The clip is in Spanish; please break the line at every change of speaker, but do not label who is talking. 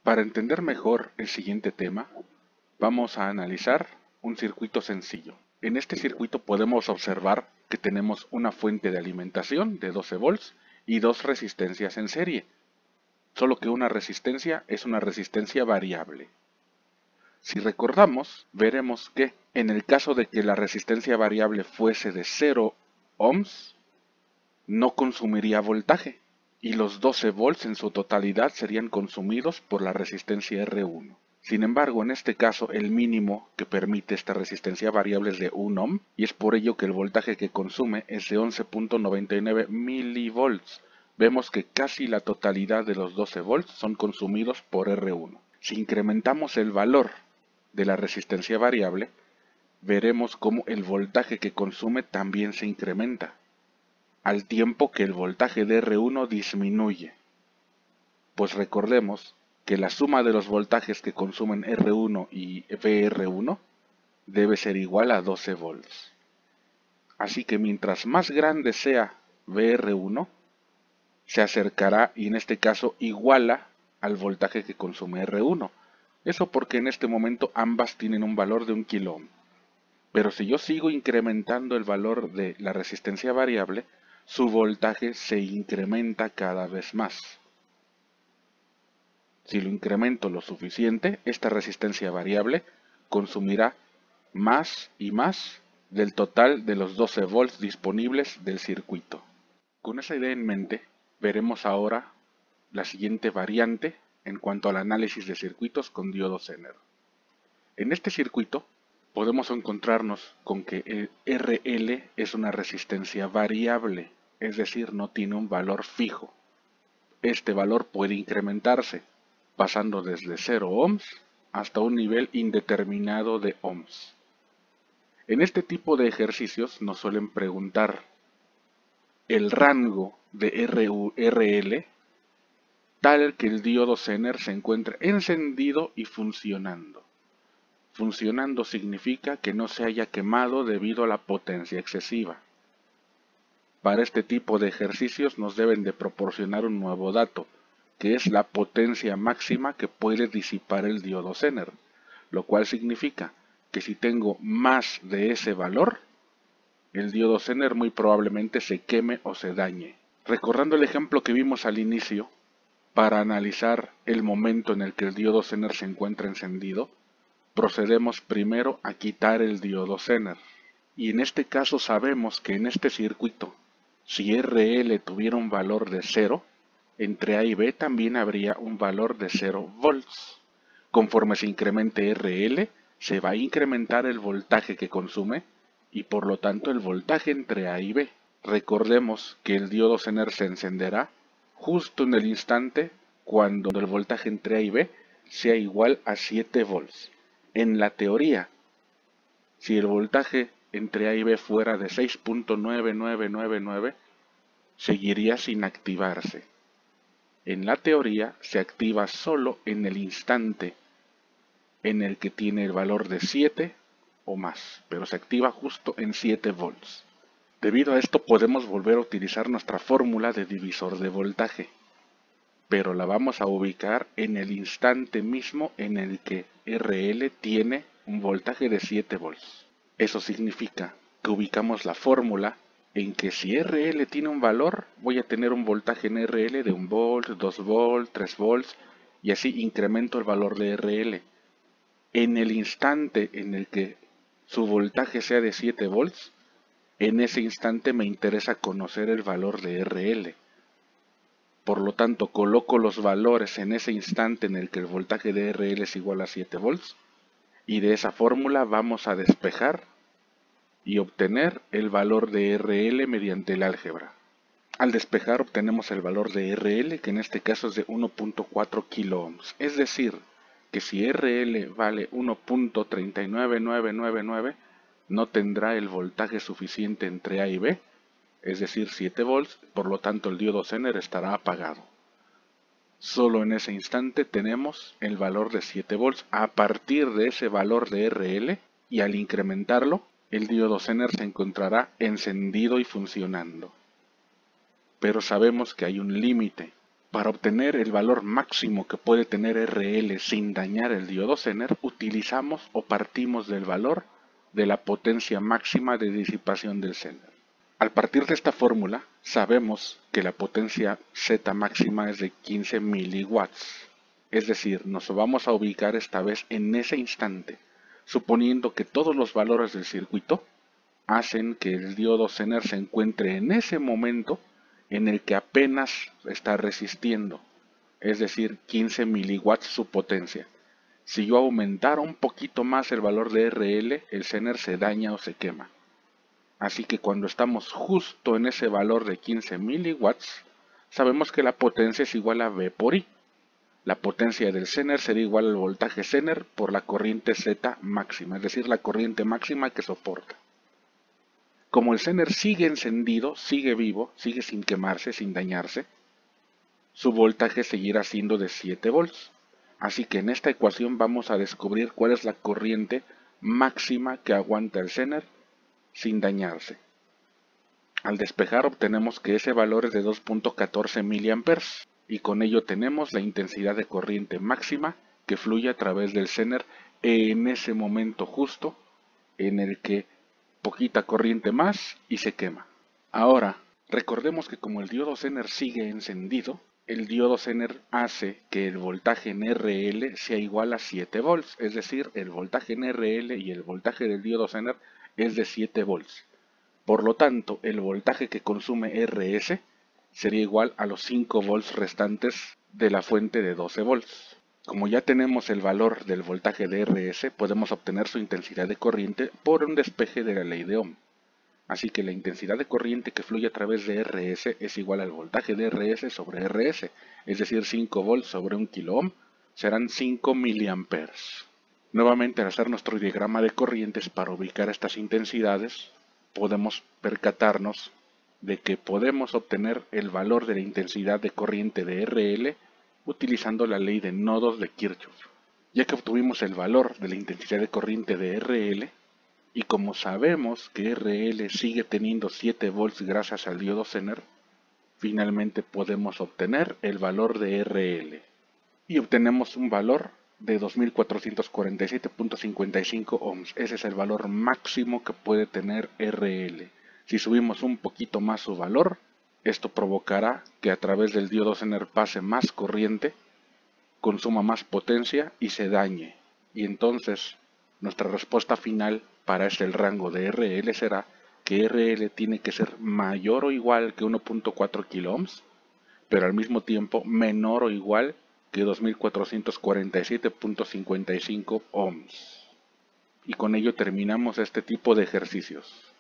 Para entender mejor el siguiente tema, vamos a analizar un circuito sencillo. En este circuito podemos observar que tenemos una fuente de alimentación de 12 volts y dos resistencias en serie, solo que una resistencia es una resistencia variable. Si recordamos, veremos que en el caso de que la resistencia variable fuese de 0 ohms, no consumiría voltaje, y los 12 volts en su totalidad serían consumidos por la resistencia R1. Sin embargo, en este caso el mínimo que permite esta resistencia variable es de 1 ohm, y es por ello que el voltaje que consume es de 11.99 milivolts. Vemos que casi la totalidad de los 12 volts son consumidos por R1. Si incrementamos el valor de la resistencia variable, veremos cómo el voltaje que consume también se incrementa, al tiempo que el voltaje de R1 disminuye. Pues recordemos que la suma de los voltajes que consumen R1 y VR1 debe ser igual a 12 volts. Así que mientras más grande sea VR1, se acercará y en este caso iguala al voltaje que consume R1. Eso porque en este momento ambas tienen un valor de 1 kilo ohm. Pero si yo sigo incrementando el valor de la resistencia variable, su voltaje se incrementa cada vez más. Si lo incremento lo suficiente, esta resistencia variable consumirá más y más del total de los 12 volts disponibles del circuito. Con esa idea en mente, veremos ahora la siguiente variante en cuanto al análisis de circuitos con diodo Zener. En este circuito podemos encontrarnos con que el RL es una resistencia variable, es decir, no tiene un valor fijo. Este valor puede incrementarse, pasando desde 0 ohms hasta un nivel indeterminado de ohms. En este tipo de ejercicios nos suelen preguntar el rango de RL tal que el diodo Zener se encuentre encendido y funcionando. Funcionando significa que no se haya quemado debido a la potencia excesiva. Para este tipo de ejercicios nos deben de proporcionar un nuevo dato, que es la potencia máxima que puede disipar el diodo Zener, lo cual significa que si tengo más de ese valor, el diodo Zener muy probablemente se queme o se dañe. Recordando el ejemplo que vimos al inicio, para analizar el momento en el que el diodo Zener se encuentra encendido, procedemos primero a quitar el diodo Zener. Y en este caso sabemos que en este circuito, si RL tuviera un valor de 0, entre A y B también habría un valor de 0 volts. Conforme se incremente RL, se va a incrementar el voltaje que consume y por lo tanto el voltaje entre A y B. Recordemos que el diodo Zener se encenderá justo en el instante cuando el voltaje entre A y B sea igual a 7 volts. En la teoría, si el voltaje entre A y B fuera de 6.9999, seguiría sin activarse. En la teoría se activa solo en el instante en el que tiene el valor de 7 o más, pero se activa justo en 7 volts. Debido a esto podemos volver a utilizar nuestra fórmula de divisor de voltaje, pero la vamos a ubicar en el instante mismo en el que RL tiene un voltaje de 7 volts. Eso significa que ubicamos la fórmula en que si RL tiene un valor, voy a tener un voltaje en RL de 1 volt, 2 volts, 3 volts, y así incremento el valor de RL. En el instante en el que su voltaje sea de 7 volts, en ese instante me interesa conocer el valor de RL. Por lo tanto, coloco los valores en ese instante en el que el voltaje de RL es igual a 7 volts, y de esa fórmula vamos a despejar y obtener el valor de RL mediante el álgebra. Al despejar obtenemos el valor de RL, que en este caso es de 1.4 kilo ohms. Es decir, que si RL vale 1.39999, no tendrá el voltaje suficiente entre A y B, es decir, 7 volts, por lo tanto el diodo Zener estará apagado. Solo en ese instante tenemos el valor de 7 volts. A partir de ese valor de RL, y al incrementarlo, el diodo Zener se encontrará encendido y funcionando. Pero sabemos que hay un límite. Para obtener el valor máximo que puede tener RL sin dañar el diodo Zener, utilizamos o partimos del valor de la potencia máxima de disipación del Zener. Al partir de esta fórmula, sabemos que la potencia Z máxima es de 15 miliwatts. Es decir, nos vamos a ubicar esta vez en ese instante, suponiendo que todos los valores del circuito hacen que el diodo Zener se encuentre en ese momento en el que apenas está resistiendo, es decir, 15 miliwatts su potencia. Si yo aumentara un poquito más el valor de RL, el Zener se daña o se quema. Así que cuando estamos justo en ese valor de 15 miliwatts, sabemos que la potencia es igual a V por I. La potencia del Zener sería igual al voltaje Zener por la corriente Z máxima, es decir, la corriente máxima que soporta. Como el Zener sigue encendido, sigue vivo, sigue sin quemarse, sin dañarse, su voltaje seguirá siendo de 7 volts. Así que en esta ecuación vamos a descubrir cuál es la corriente máxima que aguanta el Zener sin dañarse. Al despejar obtenemos que ese valor es de 2.14 mA y con ello tenemos la intensidad de corriente máxima que fluye a través del Zener en ese momento justo en el que poquita corriente más y se quema. Ahora, recordemos que como el diodo Zener sigue encendido, el diodo Zener hace que el voltaje en RL sea igual a 7 volts, es decir, el voltaje en RL y el voltaje del diodo Zener es de 7 volts. Por lo tanto, el voltaje que consume RS sería igual a los 5 volts restantes de la fuente de 12 volts. Como ya tenemos el valor del voltaje de RS, podemos obtener su intensidad de corriente por un despeje de la ley de Ohm. Así que la intensidad de corriente que fluye a través de RS es igual al voltaje de RS sobre RS, es decir, 5 volts sobre 1 kilo ohm serán 5 miliamperes. Nuevamente, al hacer nuestro diagrama de corrientes para ubicar estas intensidades, podemos percatarnos de que podemos obtener el valor de la intensidad de corriente de RL utilizando la ley de nodos de Kirchhoff. Ya que obtuvimos el valor de la intensidad de corriente de RL, y como sabemos que RL sigue teniendo 7 volts gracias al diodo Zener, finalmente podemos obtener el valor de RL. Y obtenemos un valor de 2447.55 ohms. Ese es el valor máximo que puede tener RL. Si subimos un poquito más su valor, esto provocará que a través del diodo Zener pase más corriente, consuma más potencia y se dañe. Y entonces nuestra respuesta final para el rango de RL será que RL tiene que ser mayor o igual que 1.4 kilo pero al mismo tiempo menor o igual que 2447.55 ohms. Y con ello terminamos este tipo de ejercicios.